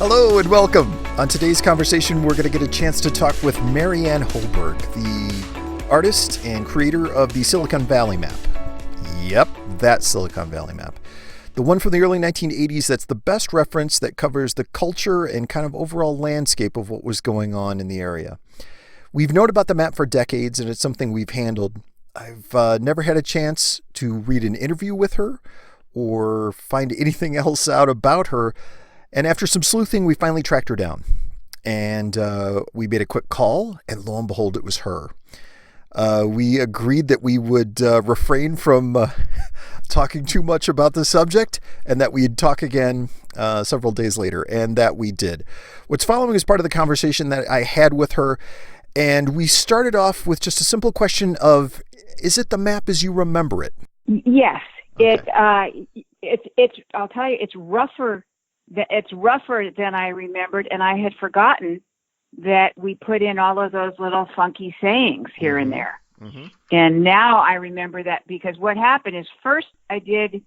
Hello and welcome. On today's conversation, we're going to get a chance to talk with Maryanne Hoburg, the artist and creator of the Silicon Valley map. Yep, that Silicon Valley map. The one from the early 1980s that's the best reference that covers the culture and kind of overall landscape of what was going on in the area. We've known about the map for decades, and it's something we've handled. I've never had a chance to read an interview with her or find anything else out about her. And after some sleuthing, we finally tracked her down. And we made a quick call, and lo and behold, it was her. We agreed that we would refrain from talking too much about the subject, and that we'd talk again several days later, and that we did. What's following is part of the conversation that I had with her, and we started off with just a simple question of, is it the map as you remember it? Yes. Okay. It's I'll tell you, it's rougher than I remembered, and I had forgotten that we put in all of those little funky sayings here and there. Mm-hmm. And now I remember that, because what happened is, first I did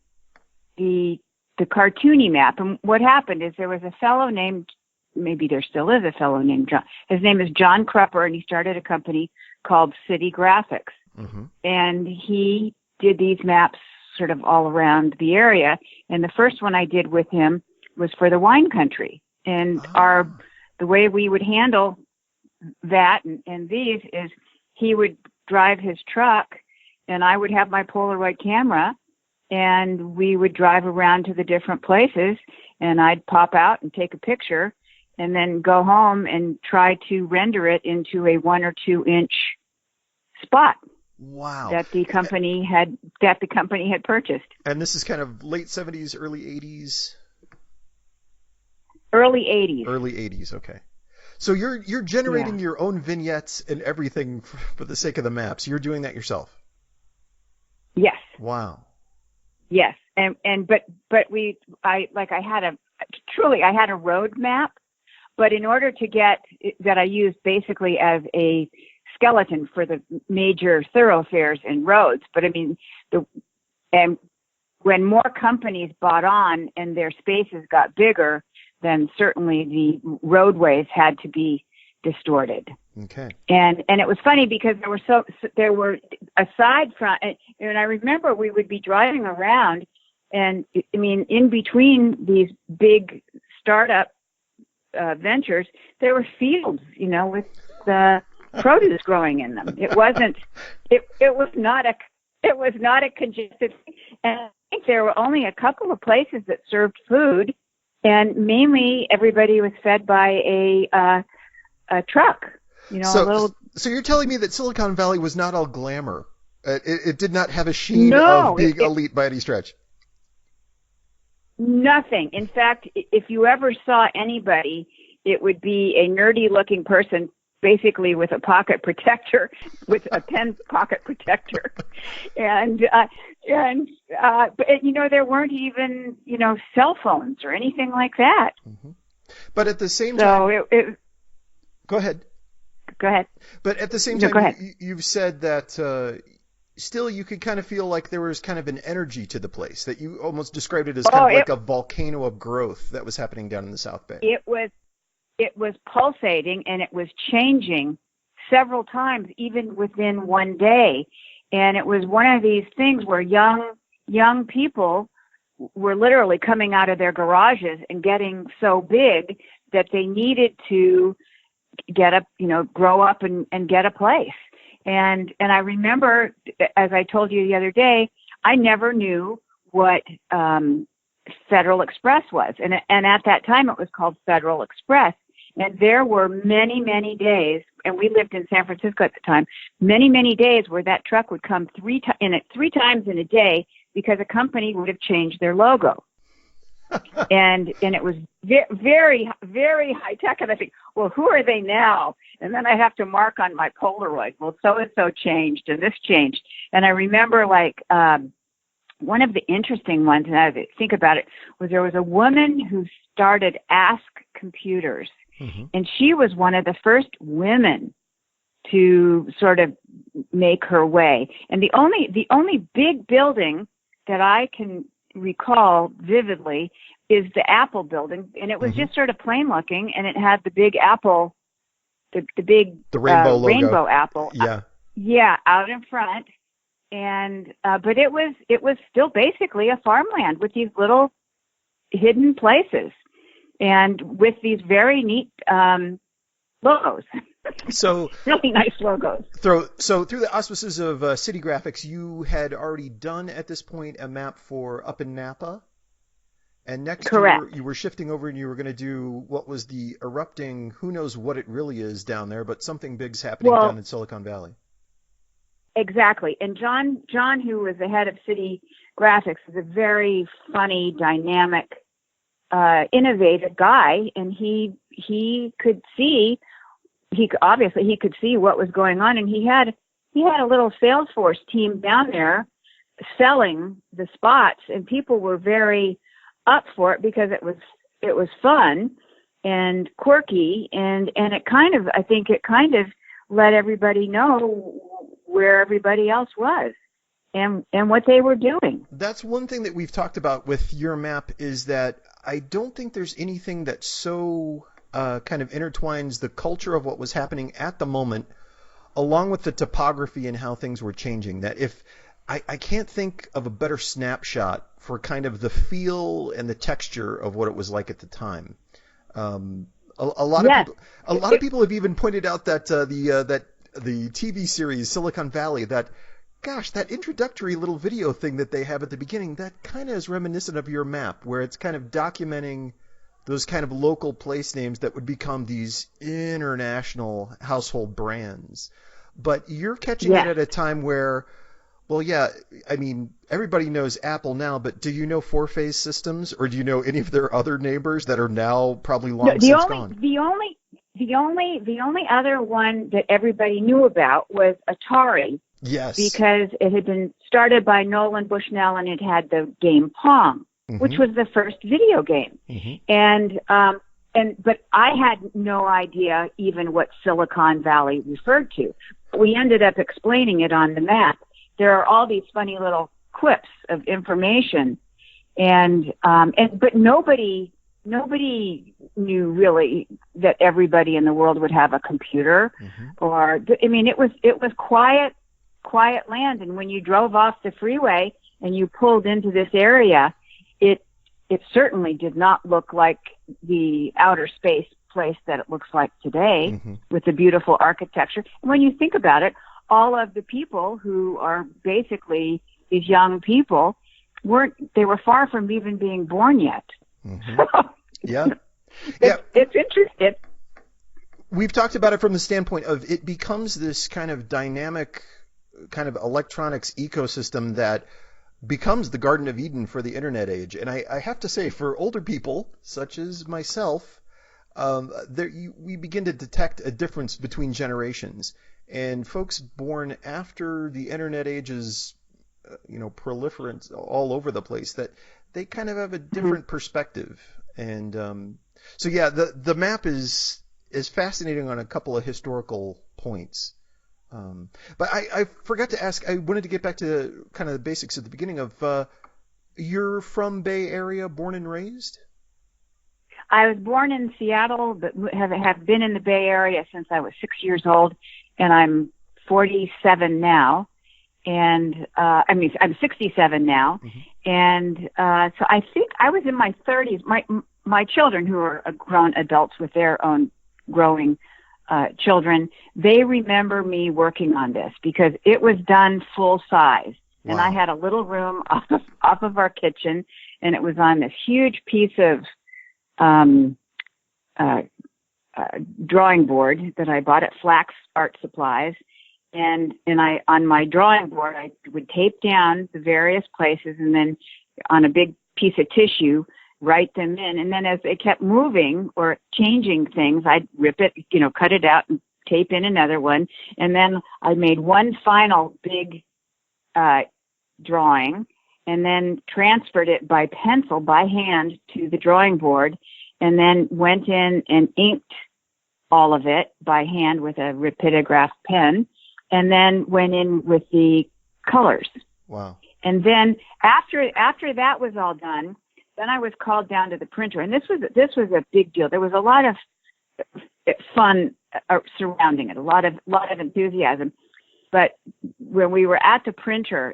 the cartoony map, and what happened is there was a fellow named, maybe there still is a fellow named John. His name is John Crupper, and he started a company called City Graphics. Mm-hmm. And he did these maps sort of all around the area. And the first one I did with him was for the wine country. And the way we would handle that and these is, he would drive his truck and I would have my Polaroid camera, and we would drive around to the different places, and I'd pop out and take a picture and then go home and try to render it into a 1 or 2 inch spot. Wow. That the company had purchased. And this is kind of late 70s, early 80s? Early 80s. Early 80s, okay. So you're generating your own vignettes and everything for the sake of the maps. You're doing that yourself? Yes. Wow. Yes. I had a road map, but in order to get that, I used basically as a skeleton for the major thoroughfares and roads. But I mean, when more companies bought on and their spaces got bigger, then certainly the roadways had to be distorted. Okay. And it was funny because there were aside from, and I remember we would be driving around, and I mean, in between these big startup ventures, there were fields, with the produce growing in them. It was not a congested, and I think there were only a couple of places that served food, and mainly everybody was fed by a truck. So you're telling me that Silicon Valley was not all glamour. It did not have a sheen of being elite by any stretch. Nothing. In fact, if you ever saw anybody, it would be a nerdy-looking person, basically with a pocket protector, with a pen pocket protector, and there weren't even cell phones or anything like that. Mm-hmm. But at the same time, go ahead. Go ahead. But at the same time, you've said that still you could kind of feel like there was kind of an energy to the place, that you almost described it as kind of like a volcano of growth that was happening down in the South Bay. It was pulsating, and it was changing several times, even within one day. And it was one of these things where young people were literally coming out of their garages and getting so big that they needed to get up, grow up and get a place. And I remember, as I told you the other day, I never knew what Federal Express was. And at that time it was called Federal Express. And there were many, many days, and we lived in San Francisco at the time, many, many days where that truck would come three times in a day, because a company would have changed their logo. and it was very, very high tech. And I think, well, who are they now? And then I have to mark on my Polaroid, well, so-and-so changed and this changed. And I remember one of the interesting ones, and I think about it, was there was a woman who started Ask Computers. Mm-hmm. And she was one of the first women to sort of make her way. And the only big building that I can recall vividly is the Apple building, and it was just sort of plain looking, and it had the big apple, the big rainbow apple, out in front, and but it was still basically a farmland with these little hidden places, and with these very neat logos. So really nice logos. So through the auspices of City Graphics, you had already done at this point a map for up in Napa, and next you were shifting over and you were going to do what was the erupting, who knows what it really is down there, but something big's happening down in Silicon Valley. Exactly. And John, who was the head of City Graphics, is a very funny, dynamic, innovative guy, and he could see. He could see what was going on, and he had a little Salesforce team down there selling the spots, and people were very up for it because it was fun and quirky, and it kind of let everybody know where everybody else was and what they were doing. That's one thing that we've talked about with your map, is that I don't think there's anything that so kind of intertwines the culture of what was happening at the moment, along with the topography and how things were changing, that if I can't think of a better snapshot for kind of the feel and the texture of what it was like at the time. A lot of people have even pointed out that the TV series Silicon Valley, that introductory little video thing that they have at the beginning, that kind of is reminiscent of your map, where it's kind of documenting those kind of local place names that would become these international household brands. But you're catching it at a time where, everybody knows Apple now, but do you know four-phase systems, or do you know any of their other neighbors that are now probably long since gone? The only other one that everybody knew about was Atari. Yes. Because it had been started by Nolan Bushnell, and it had the game Pong, which was the first video game. But I had no idea even what Silicon Valley referred to. We ended up explaining it on the map. There are all these funny little quips of information, but nobody knew really that everybody in the world would have a computer, it was quiet land. And when you drove off the freeway and you pulled into this area, it certainly did not look like the outer space place that it looks like today, with the beautiful architecture. And when you think about it, all of the people who are basically these young people they were far from even being born yet. It's interesting. We've talked about it from the standpoint of it becomes this kind of dynamic kind of electronics ecosystem that becomes the Garden of Eden for the internet age. And I have to say, for older people, such as myself, we begin to detect a difference between generations. And folks born after the internet age is, proliferant all over the place, that they kind of have a different perspective. And the map is fascinating on a couple of historical points. But I forgot to ask, I wanted to get back to kind of the basics at the beginning of, you're from Bay Area, born and raised? I was born in Seattle, but have been in the Bay Area since I was 6 years old, and I'm 47 now. And I'm 67 now. And so I think I was in my 30s. My children, who are grown adults with their own growing children, they remember me working on this because it was done full size. Wow. And I had a little room off of our kitchen, and it was on this huge piece of drawing board that I bought at Flax Art Supplies. And I, on my drawing board, I would tape down the various places, and then on a big piece of tissue, write them in. And then as they kept moving or changing things, I'd rip it, cut it out and tape in another one. And then I made one final big drawing, and then transferred it by pencil, by hand, to the drawing board, and then went in and inked all of it by hand with a rapidograph pen, and then went in with the colors. Wow. And then after that was all done, then I was called down to the printer, and this was a big deal. There was a lot of fun surrounding it, a lot of enthusiasm. But when we were at the printer,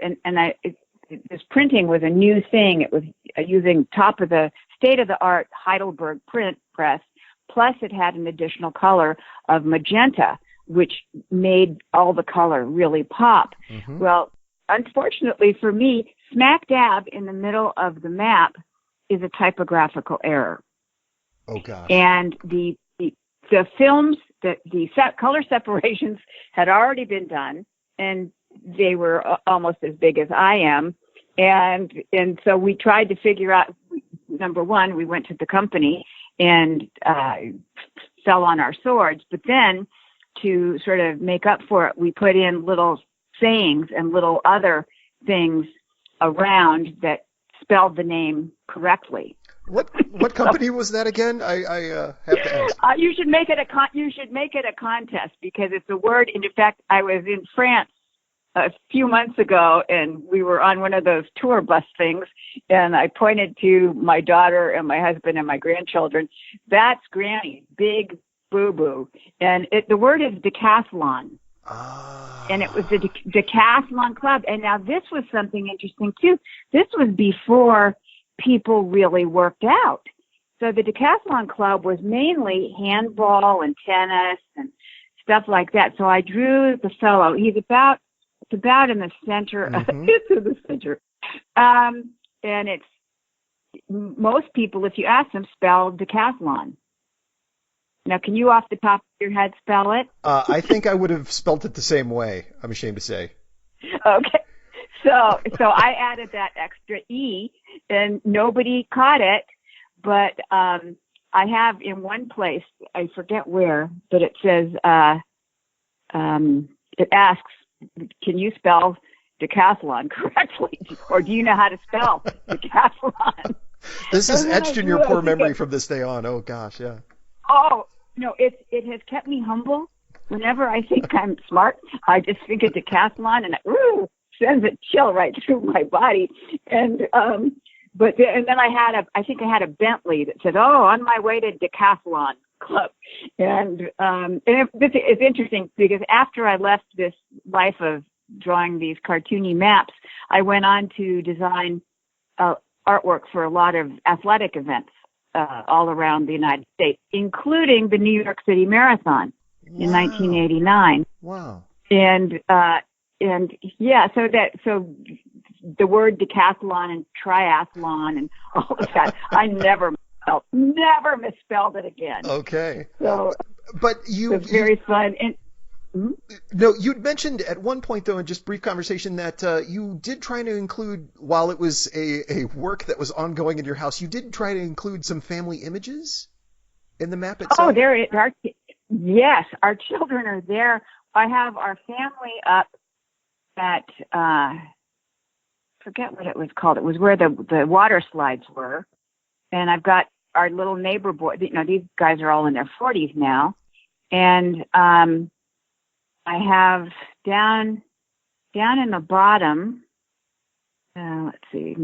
this printing was a new thing. It was using top of the state-of-the-art Heidelberg print press, plus it had an additional color of magenta, which made all the color really pop. Mm-hmm. Well, unfortunately for me, smack dab in the middle of the map is a typographical error. Oh, gosh. And the films, the color separations had already been done, and they were almost as big as I am. And so we tried to figure out, number one, we went to the company and fell on our swords. But then to sort of make up for it, we put in little sayings and little other things around that spelled the name correctly. What company was that again? I have to ask. You should make it a contest, because it's a word. And in fact, I was in France a few months ago, and we were on one of those tour bus things, and I pointed to my daughter and my husband and my grandchildren. That's Granny, big boo-boo. And the word is decathlon. And it was the Decathlon Club. And now this was something interesting, too. This was before people really worked out. So the Decathlon Club was mainly handball and tennis and stuff like that. So I drew the fellow. It's about in the center. Mm-hmm. It's in the center. And it's, most people, if you ask them, spell decathlon. Now, can you off the top of your head spell it? I think I would have spelt it the same way, I'm ashamed to say. Okay. So I added that extra E, and nobody caught it. But I have in one place, I forget where, but it says, it asks, can you spell decathlon correctly? Or do you know how to spell decathlon? This is etched in your poor memory from this day on. Oh, gosh, yeah. Oh, no, it has kept me humble. Whenever I think I'm smart, I just think of decathlon, and it sends a chill right through my body. And then I had a Bentley that said, "Oh, on my way to Decathlon Club." And it's interesting, because after I left this life of drawing these cartoony maps, I went on to design artwork for a lot of athletic events all around the United States, including the New York City Marathon in 1989. Wow. And yeah, so the word decathlon and triathlon and all of that, I never misspelled it again. Okay. So, but it was very fun. And no, you'd mentioned at one point, though, in just brief conversation, that you did try to include, while it was a work that was ongoing in your house, you did try to include some family images in the map itself. Oh, yes, our children are there. I have our family up at, forget what it was called. It was where the water slides were. And I've got our little neighbor boy. These guys are all in their 40s now. And I have down in the bottom, let's see,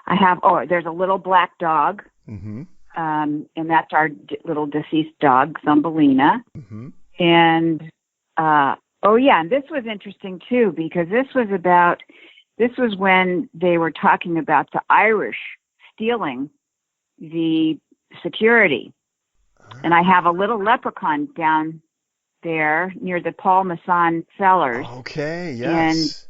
I have, there's a little black dog. Mm-hmm. And that's our little deceased dog, Thumbelina. Mm-hmm. And, and this was interesting too, because this was when they were talking about the Irish stealing the security. And I have a little leprechaun down there near the Paul Masson cellars. Okay, yes.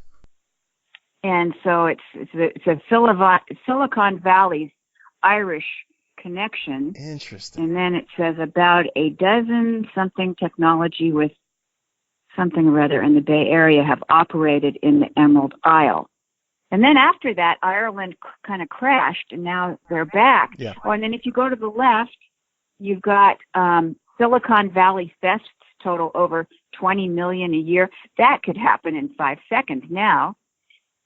And so it's a Silicon Valley's Irish connection. Interesting. And then it says about a dozen something technology with something or other in the Bay Area have operated in the Emerald Isle. And then after that, Ireland kind of crashed, and now they're back. Yeah. Oh, and then if you go to the left, you've got Silicon Valley fests total over 20 million a year. That could happen in 5 seconds now.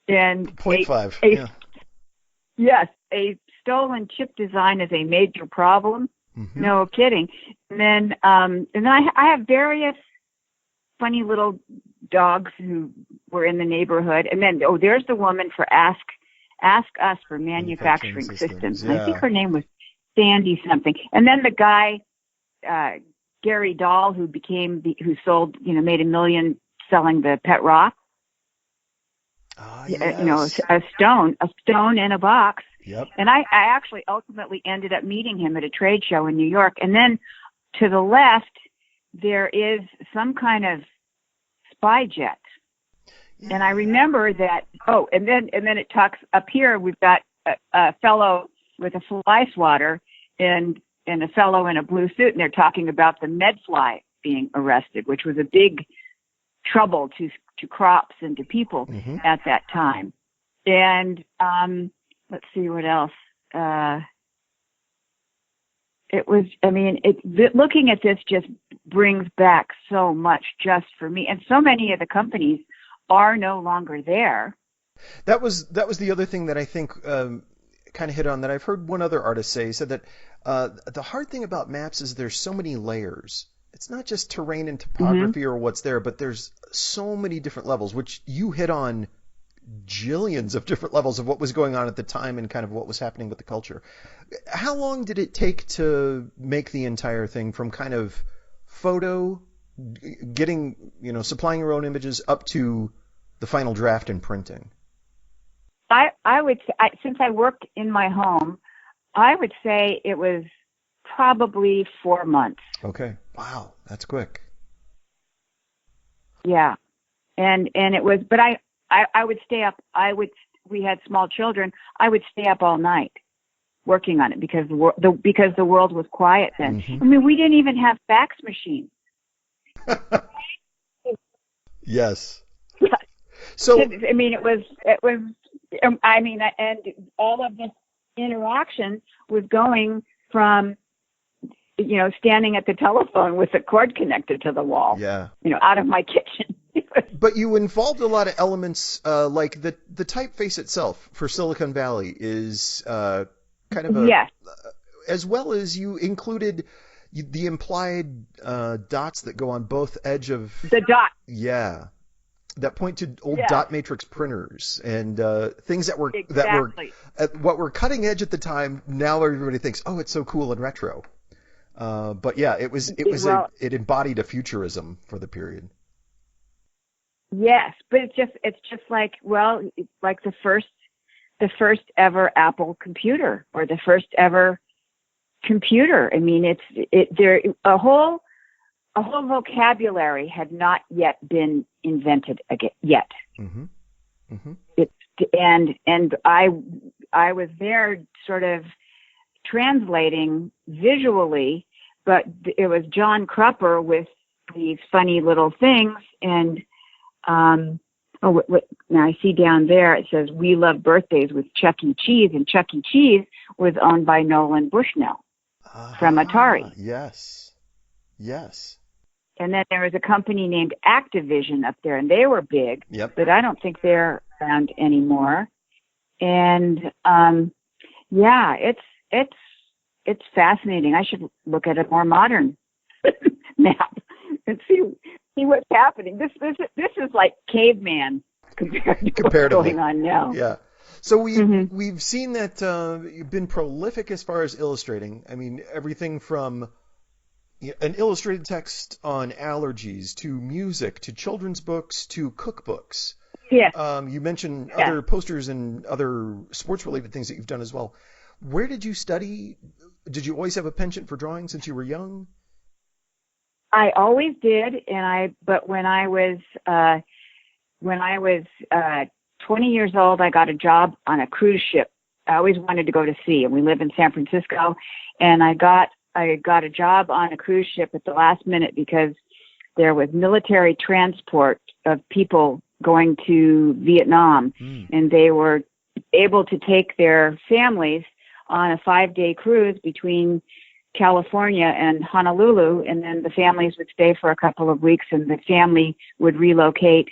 And 0.5. Yes, a stolen chip design is a major problem. Mm-hmm. No kidding. And then I have various funny little dogs who were in the neighborhood. And then, there's the woman for Ask Us for manufacturing systems. Yeah. And I think her name was Sandy something. And then the guy, Gary Dahl, who sold, made $1 million selling the pet rock. Yes. A stone in a box. Yep. And I actually ultimately ended up meeting him at a trade show in New York. And then to the left, there is some kind of spy jet. Yeah. And I remember that. And then it talks up here. We've got a fellow with a fly swatter and a fellow in a blue suit, and they're talking about the medfly being arrested, which was a big trouble to crops and to people at that time. And let's see what else. Looking at this just brings back so much just for me. And so many of the companies are no longer there. That was the other thing that I think kind of hit on, that I've heard one other artist say. He said that the hard thing about maps is there's so many layers. It's not just terrain and topography or what's there, but there's so many different levels, which you hit on jillions of different levels of what was going on at the time and kind of what was happening with the culture. How long did it take to make the entire thing, from kind of photo, getting, supplying your own images, up to the final draft and printing? I would say, since I worked in my home, I would say it was probably 4 months. Okay. Wow. That's quick. Yeah. And it was, but I would stay up. We had small children. I would stay up all night working on it because the world was quiet then. I mean, we didn't even have fax machines. Yes. Yeah. So, I mean, it was, and all of this interaction was going from, standing at the telephone with the cord connected to the wall. Yeah. Out of my kitchen. But you involved a lot of elements, like the typeface itself for Silicon Valley is kind of yes. As well as you included the implied dots that go on both edge of the dot. Yeah, that point to old dot matrix printers and things that were what were cutting edge at the time. Now everybody thinks, oh, it's so cool and retro. But yeah, it embodied a futurism for the period. Yes, but it's just like the first ever Apple computer, or the first ever computer. I mean, there a whole vocabulary had not yet been invented yet. And I was there sort of translating visually, but it was John Crupper with these funny little things. And now I see down there it says "We Love Birthdays" with Chuck E. Cheese, and Chuck E. Cheese was owned by Nolan Bushnell from Atari. Yes. And then there was a company named Activision up there, and they were big, but I don't think they're around anymore. And it's fascinating. I should look at a more modern map and see what's happening. This is like caveman compared to what's going on now. Yeah. So we've seen that you've been prolific as far as illustrating. I mean, everything from an illustrated text on allergies to music to children's books to cookbooks. Yeah. You mentioned other posters and other sports-related things that you've done as well. Where did you study? Did you always have a penchant for drawing since you were young? I always did, but when I was 20 years old, I got a job on a cruise ship. I always wanted to go to sea, and we live in San Francisco, and I got a job on a cruise ship at the last minute because there was military transport of people going to Vietnam, and they were able to take their families on a 5-day cruise between California and Honolulu, and then the families would stay for a couple of weeks, and the family would relocate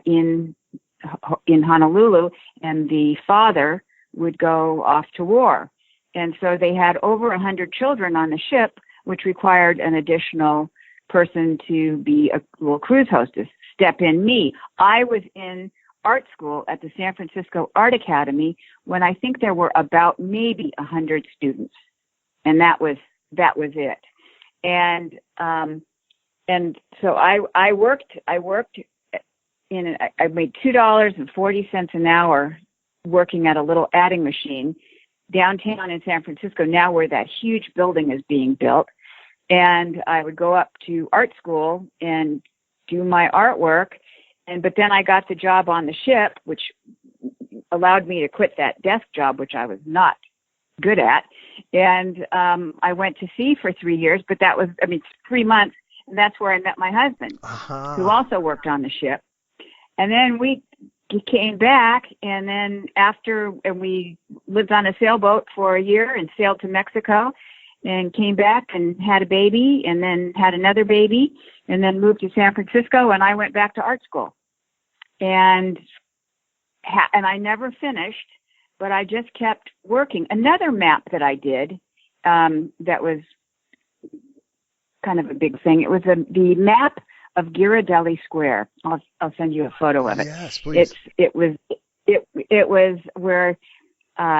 in Honolulu, and the father would go off to war. And so they had over 100 children on the ship, which required an additional person to be a little cruise hostess. step in me. I was in art school at the San Francisco Art Academy when I think there were about maybe 100 students, and that was it. And so I worked I made $2.40 an hour working at a little adding machine downtown in San Francisco, now where that huge building is being built. And I would go up to art school and do my artwork. But then I got the job on the ship, which allowed me to quit that desk job, which I was not good at. And I went to sea for 3 years, but 3 months. And that's where I met my husband, who also worked on the ship. And then we came back, and then we lived on a sailboat for a year and sailed to Mexico and came back and had a baby and then had another baby and then moved to San Francisco, and I went back to art school. And I never finished, but I just kept working. Another map that I did that was kind of a big thing, it was the map of Ghirardelli Square. I'll send you a photo of it. Yes, please. It was where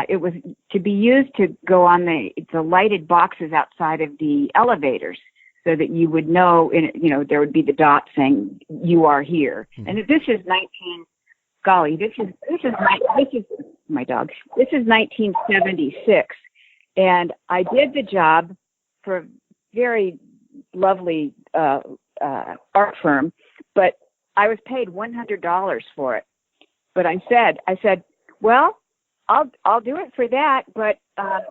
it was to be used to go on the lighted boxes outside of the elevators, so that you would know, there would be the dot saying you are here. Mm-hmm. And this is my dog. This is 1976, and I did the job for a very lovely art firm, but I was paid $100 for it. But I said, well, I'll do it for that, but I'd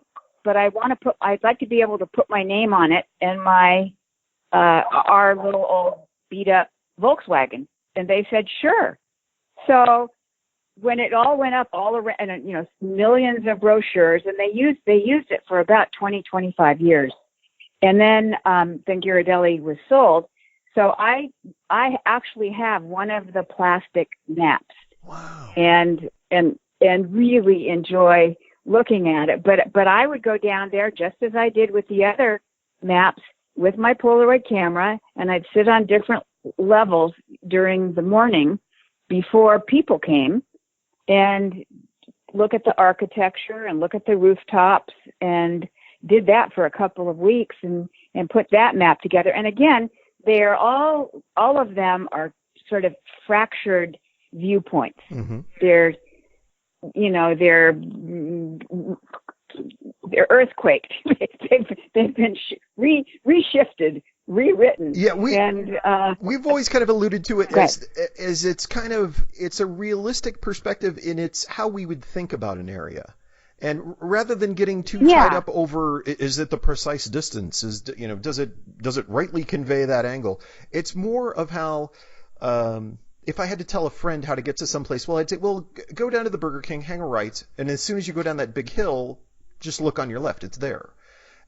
like to be able to put my name on it and our little old beat up Volkswagen. And they said, sure. So when it all went up all around, and millions of brochures, and they used it for about 25 years. And then Ghirardelli was sold. So I actually have one of the plastic maps. Wow. And really enjoy looking at it. But I would go down there just as I did with the other maps with my Polaroid camera, and I'd sit on different levels during the morning before people came and look at the architecture and look at the rooftops, and did that for a couple of weeks and put that map together. And again, they're all of them are sort of fractured viewpoints. Mm-hmm. They're earthquaked. they've been reshifted, rewritten. Yeah, we've always kind of alluded to it as it's a realistic perspective in it's how we would think about an area. And rather than getting too tied up over, is it the precise distance? Does it rightly convey that angle? It's more of how, if I had to tell a friend how to get to someplace, well, I'd say, well, go down to the Burger King, hang a right, and as soon as you go down that big hill, just look on your left. It's there.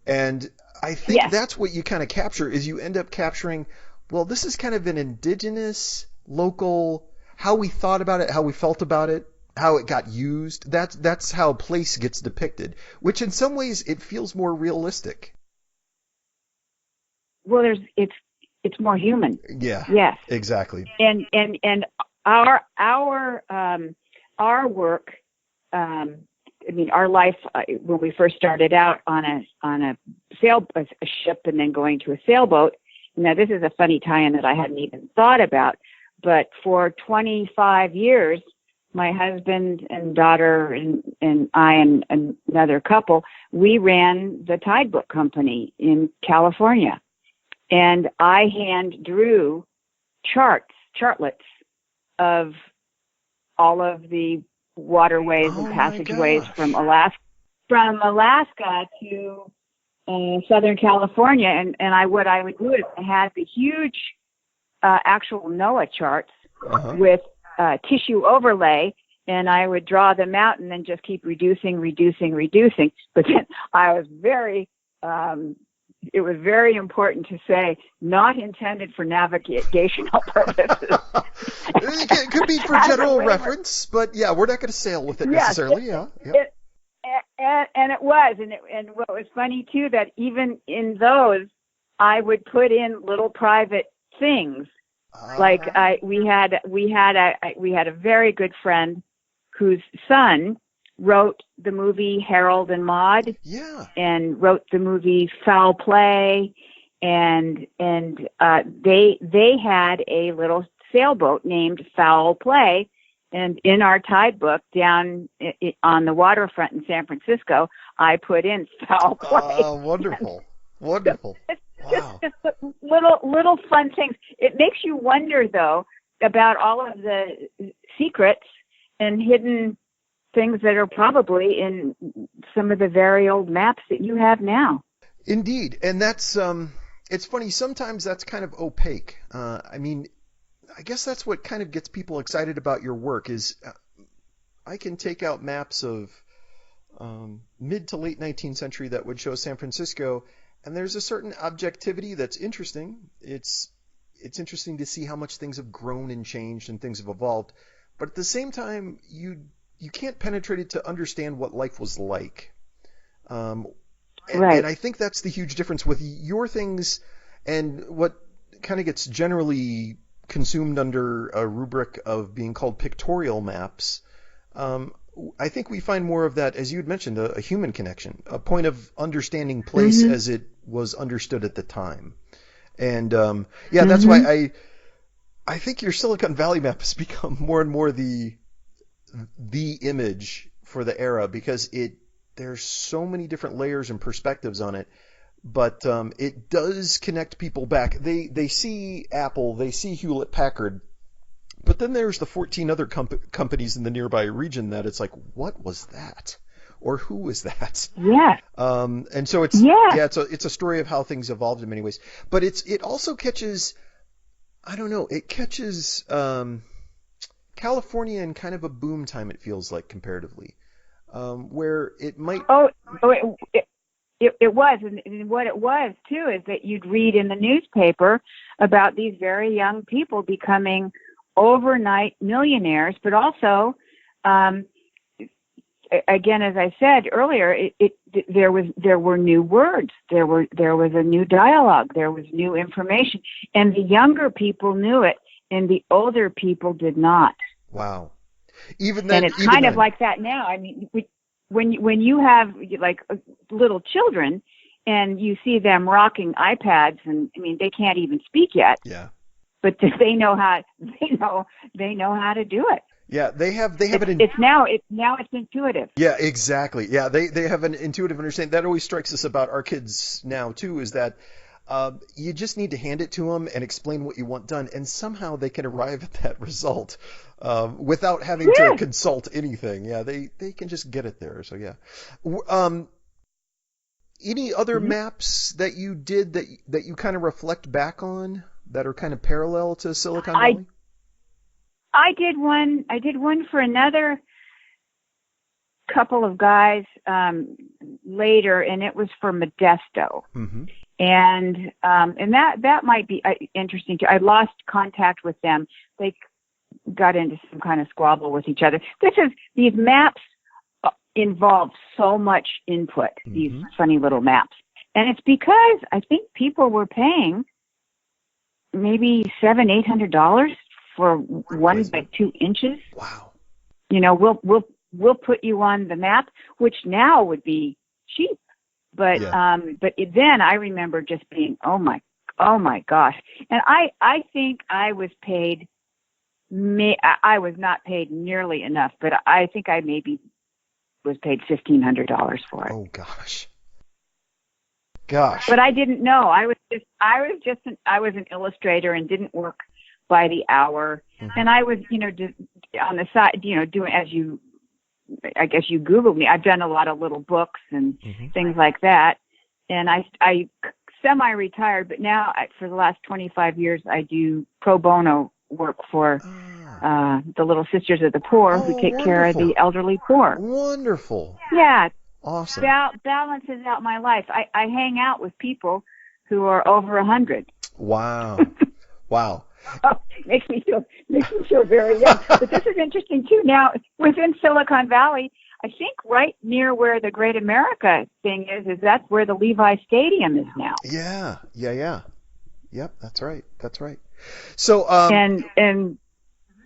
And I think that's what you kind of capture, is you end up capturing, well, this is kind of an indigenous, local, how we thought about it, how we felt about it, how it got used. That's how a place gets depicted, which in some ways it feels more realistic. Well, it's more human. Yeah. Yes. Exactly. And our work, our life when we first started out on a ship and then going to a sailboat. Now, this is a funny tie-in that I hadn't even thought about, but for 25 years, my husband and daughter and I and another couple, we ran the Tide Book Company in California. And I hand drew chartlets of all of the waterways and passageways from Alaska to Southern California. And what I would do is I had the huge actual NOAA charts with tissue overlay, and I would draw them out and then just keep reducing. But then I was it was very important to say, not intended for navigational purposes. It could be for general reference, but yeah, we're not going to sail with it necessarily. And it was. And what was funny, too, that even in those, I would put in little private things Like we had a very good friend whose son wrote the movie Harold and Maude, Yeah. and wrote the movie Foul Play, and they had a little sailboat named Foul Play, and in our tide book down on the waterfront in San Francisco, I put in Foul Play. Oh, wonderful. Wonderful. Wow. Just little fun things. It makes you wonder, though, about all of the secrets and hidden things that are probably in some of the very old maps that you have now. Indeed. And that's, it's funny, sometimes that's kind of opaque. I mean, I guess that's what kind of gets people excited about your work is I can take out maps of mid to late 19th century that would show San Francisco, and there's a certain objectivity that's interesting. It's interesting to see how much things have grown and changed and things have evolved. But at the same time, you can't penetrate it to understand what life was like. Right. And I think that's the huge difference with your things and what kind of gets generally consumed under a rubric of being called pictorial maps. I think we find more of that, as you had mentioned, a human connection, a point of understanding place as it was understood at the time. And that's why I think your Silicon Valley map has become more and more the image for the era, because there's so many different layers and perspectives on it. But it does connect people back. They see Apple, they see Hewlett Packard, but then there's the 14 other companies in the nearby region that it's like, what was that? Or who was that? Yeah. And so it's a story of how things evolved in many ways. But it also catches, I don't know, it catches California in kind of a boom time, it feels like, comparatively, where it might. It was, and what it was too is that you'd read in the newspaper about these very young people becoming overnight millionaires, but also, again, as I said earlier, there were new words, there was a new dialogue, there was new information, and the younger people knew it, and the older people did not. Wow. Even then, and it's kind of like that now. I mean, when you have like little children and you see them rocking iPads, and I mean, they can't even speak yet. Yeah. But they know how to do it. Yeah, they have it's intuitive. Yeah, exactly. Yeah, they have an intuitive understanding. That always strikes us about our kids now too, is that you just need to hand it to them and explain what you want done, and somehow they can arrive at that result without having to consult anything. Yeah, they can just get it there. So yeah. Any other maps that you did that you kind of reflect back on that are kind of parallel to Silicon Valley? I did one for another couple of guys later, and it was for Modesto. Mm-hmm. And that might be interesting too. I lost contact with them. They got into some kind of squabble with each other. These maps involve so much input, these funny little maps. And it's because I think people were paying maybe $700-800 for 1 by 2 inches. Wow. You know, we'll put you on the map, which now would be cheap. But then I remember just being, oh my gosh. And I think I was paid, I was not paid nearly enough, but I think I maybe was paid $1,500 for it. Oh gosh. But I didn't know. I was an illustrator and didn't work by the hour. Mm-hmm. And I was, on the side, doing, as you, I guess you Googled me. I've done a lot of little books and things like that. And I semi-retired, but now for the last 25 years, I do pro bono work for the Little Sisters of the Poor, who take care of the elderly poor. Wonderful. Yeah. Awesome. Balances out my life. I hang out with people who are over 100. Wow. Wow. Oh, makes me feel very young. But this is interesting too. Now, within Silicon Valley, I think right near where the Great America thing is that's where the Levi Stadium is now. Yeah. Yep, that's right. So, And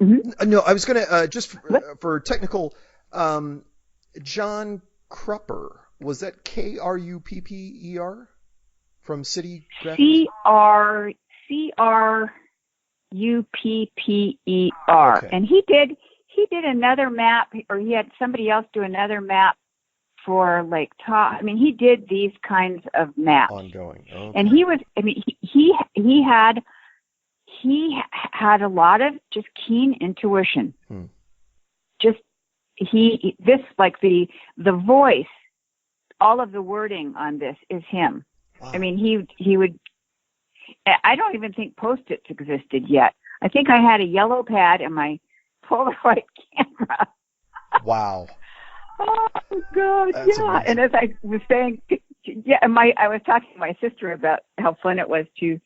mhm. no, I was going to, just for technical, John Crupper, was that Krupper from City Graphics? Crupper. Okay. And he did another map, or he had somebody else do another map for Lake Tahoe. I mean, he did these kinds of maps. Ongoing. Okay. And he was, I mean, he had a lot of just keen intuition. Just this, like the voice, all of the wording on this is him. Wow. I mean, he would. I don't even think Post-its existed yet. I think I had a yellow pad and my Polaroid camera. Wow. Oh God, That's yeah. amazing. And as I was saying, yeah, I was talking to my sister about how fun it was to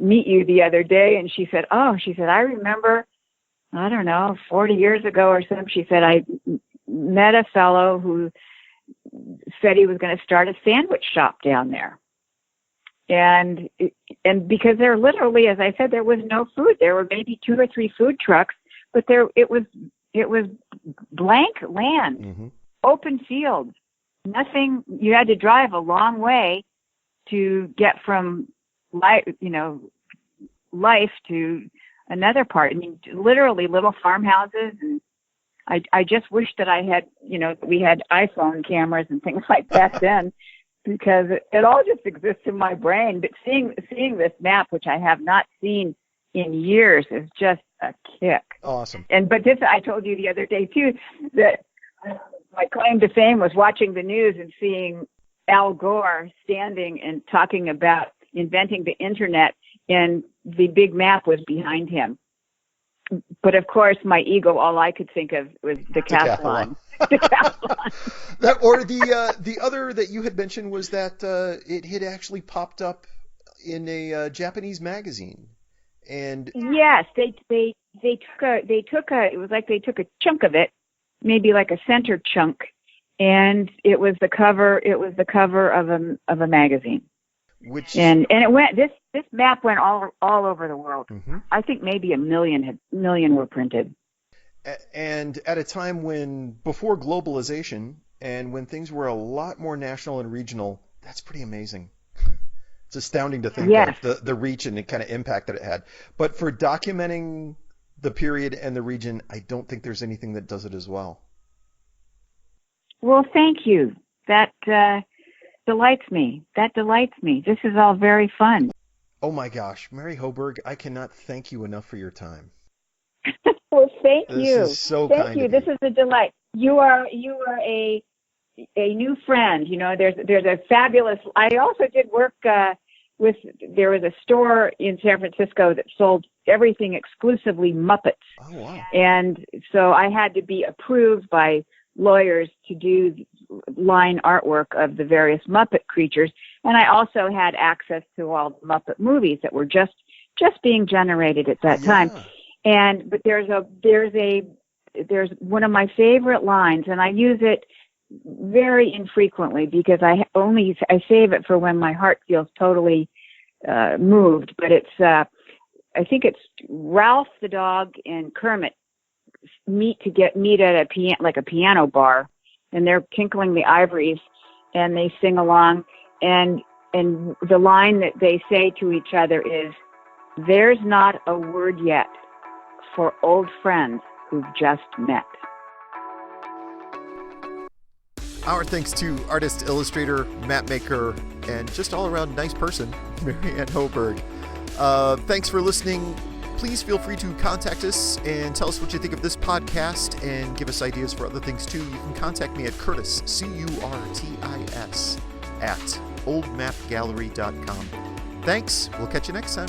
meet you the other day, and she said, I remember, I don't know, 40 years ago or something. She said, I met a fellow who said he was going to start a sandwich shop down there. And because there literally, as I said, there was no food. There were maybe 2 or 3 food trucks, but it was blank land, open fields, nothing. You had to drive a long way to get from life to another part. I mean, literally little farmhouses. And I just wish that I had, we had iPhone cameras and things like that then, because it all just exists in my brain. But seeing this map, which I have not seen in years, is just a kick. Awesome. But this, I told you the other day too, that my claim to fame was watching the news and seeing Al Gore standing and talking about inventing the internet, and the big map was behind him. But of course, my ego, all I could think of was decathlon. That, or the other that you had mentioned was that it had actually popped up in a Japanese magazine. And yes, they took a chunk of it, maybe like a center chunk, and it was the cover of a magazine. And it went, this map went all over the world. I think maybe a million were printed. And at a time before globalization, and when things were a lot more national and regional, that's pretty amazing. It's astounding to think of the reach and the kind of impact that it had. But for documenting the period and the region, I don't think there's anything that does it as well. Well, thank you. That delights me. This is all very fun. Oh my gosh, Mary Hoburg, I cannot thank you enough for your time. Well, thank you. This is so kind of you. This is a delight. You are a new friend. There's a fabulous. I also did work there was a store in San Francisco that sold everything exclusively Muppets. Oh wow! And so I had to be approved by lawyers to do line artwork of the various Muppet creatures, and I also had access to all the Muppet movies that were just being generated at that time. But there's one of my favorite lines, and I use it very infrequently because I save it for when my heart feels totally moved. But it's I think it's Ralph the dog and Kermit meet at a piano bar, and they're tinkling the ivories, and they sing along, and the line that they say to each other is, "There's not a word yet for old friends who've just met." Our thanks to artist, illustrator, map maker, and just all around nice person, Maryanne Hoburg. Thanks for listening. Please feel free to contact us and tell us what you think of this podcast and give us ideas for other things too. You can contact me at Curtis, CURTIS, @oldmapgallery.com. Thanks. We'll catch you next time.